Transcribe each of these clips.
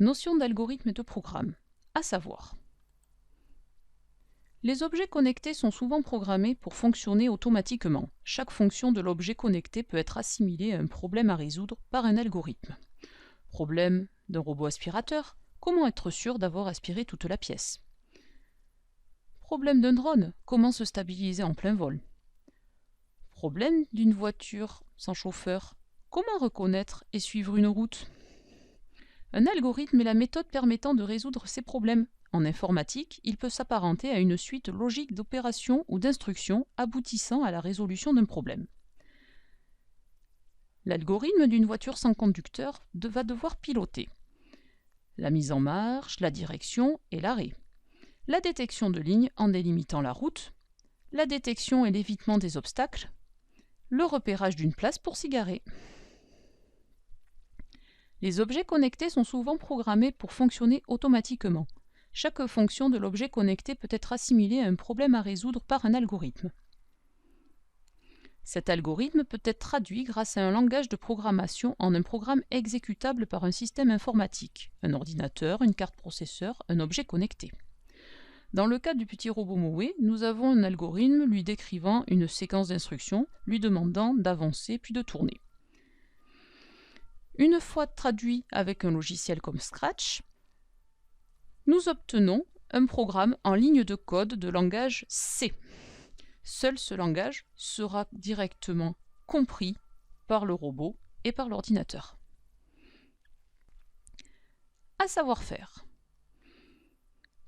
Notion d'algorithme et de programme, à savoir. Les objets connectés sont souvent programmés pour fonctionner automatiquement. Chaque fonction de l'objet connecté peut être assimilée à un problème à résoudre par un algorithme. Problème d'un robot aspirateur, comment être sûr d'avoir aspiré toute la pièce? Problème d'un drone, comment se stabiliser en plein vol? Problème d'une voiture sans chauffeur, comment reconnaître et suivre une route? Un algorithme est la méthode permettant de résoudre ces problèmes. En informatique, il peut s'apparenter à une suite logique d'opérations ou d'instructions aboutissant à la résolution d'un problème. L'algorithme d'une voiture sans conducteur va devoir piloter la mise en marche, la direction et l'arrêt, la détection de lignes en délimitant la route, la détection et l'évitement des obstacles, le repérage d'une place pour s'y garer. Les objets connectés sont souvent programmés pour fonctionner automatiquement. Chaque fonction de l'objet connecté peut être assimilée à un problème à résoudre par un algorithme. Cet algorithme peut être traduit grâce à un langage de programmation en un programme exécutable par un système informatique, un ordinateur, une carte processeur, un objet connecté. Dans le cas du petit robot Moe, nous avons un algorithme lui décrivant une séquence d'instructions, lui demandant d'avancer puis de tourner. Une fois traduit avec un logiciel comme Scratch, nous obtenons un programme en ligne de code de langage C. Seul ce langage sera directement compris par le robot et par l'ordinateur. À savoir faire.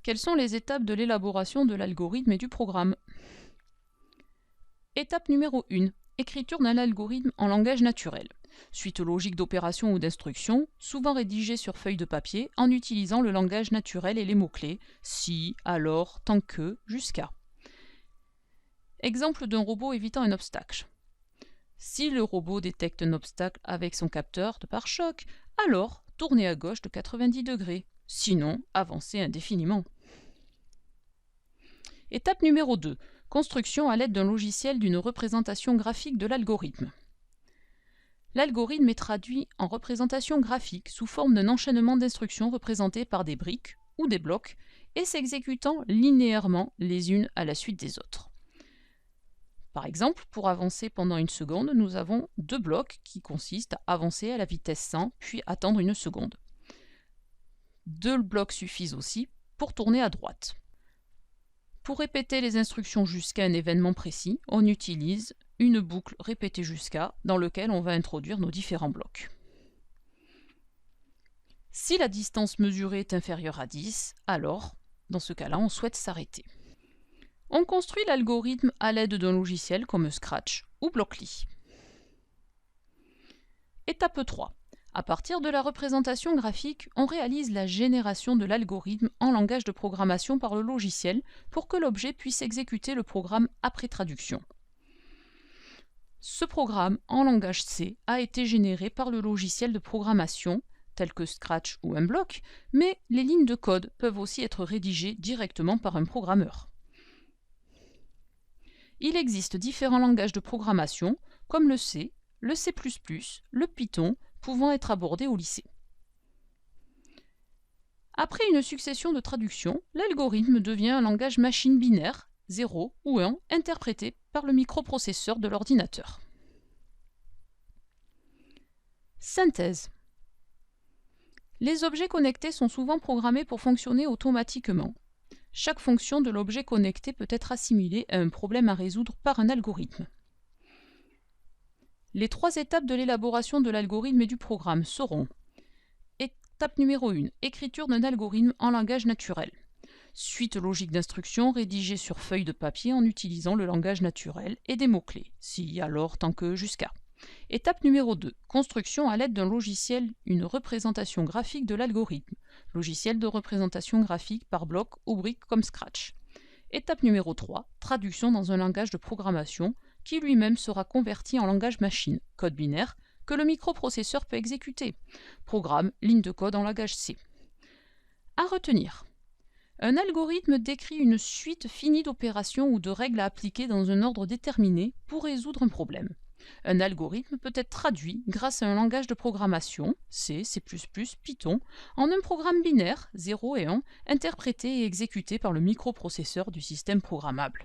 Quelles sont les étapes de l'élaboration de l'algorithme et du programme? Étape numéro 1. Écriture d'un algorithme en langage naturel. Suite logique d'opérations ou d'instructions, souvent rédigée sur feuille de papier en utilisant le langage naturel et les mots-clés si, alors, tant que, jusqu'à. Exemple d'un robot évitant un obstacle. Si le robot détecte un obstacle avec son capteur de pare-choc, alors tournez à gauche de 90 degrés. Sinon, avancez indéfiniment. Étape numéro 2. Construction à l'aide d'un logiciel d'une représentation graphique de l'algorithme. L'algorithme est traduit en représentation graphique sous forme d'un enchaînement d'instructions représentées par des briques ou des blocs et s'exécutant linéairement les unes à la suite des autres. Par exemple, pour avancer pendant une seconde, nous avons deux blocs qui consistent à avancer à la vitesse 100 puis attendre une seconde. Deux blocs suffisent aussi pour tourner à droite. Pour répéter les instructions jusqu'à un événement précis, on utilise une boucle répétée jusqu'à dans laquelle on va introduire nos différents blocs. Si la distance mesurée est inférieure à 10, alors, dans ce cas-là, on souhaite s'arrêter. On construit l'algorithme à l'aide d'un logiciel comme Scratch ou Blockly. Étape 3. À partir de la représentation graphique, on réalise la génération de l'algorithme en langage de programmation par le logiciel pour que l'objet puisse exécuter le programme après traduction. Ce programme en langage C a été généré par le logiciel de programmation, tel que Scratch ou Mblock, mais les lignes de code peuvent aussi être rédigées directement par un programmeur. Il existe différents langages de programmation, comme le C, le C++, le Python, pouvant être abordés au lycée. Après une succession de traductions, l'algorithme devient un langage machine binaire, 0 ou 1, interprété par le microprocesseur de l'ordinateur. Synthèse. Les objets connectés sont souvent programmés pour fonctionner automatiquement. Chaque fonction de l'objet connecté peut être assimilée à un problème à résoudre par un algorithme. Les trois étapes de l'élaboration de l'algorithme et du programme seront: étape numéro 1, écriture d'un algorithme en langage naturel. Suite logique d'instructions rédigée sur feuille de papier en utilisant le langage naturel et des mots-clés, si, alors, tant que, jusqu'à. Étape numéro 2, construction à l'aide d'un logiciel, une représentation graphique de l'algorithme. Logiciel de représentation graphique par bloc ou brique comme Scratch. Étape numéro 3, traduction dans un langage de programmation qui lui-même sera converti en langage machine, code binaire, que le microprocesseur peut exécuter. Programme, ligne de code en langage C. À retenir. Un algorithme décrit une suite finie d'opérations ou de règles à appliquer dans un ordre déterminé pour résoudre un problème. Un algorithme peut être traduit grâce à un langage de programmation, C, C++, Python, en un programme binaire, 0 et 1, interprété et exécuté par le microprocesseur du système programmable.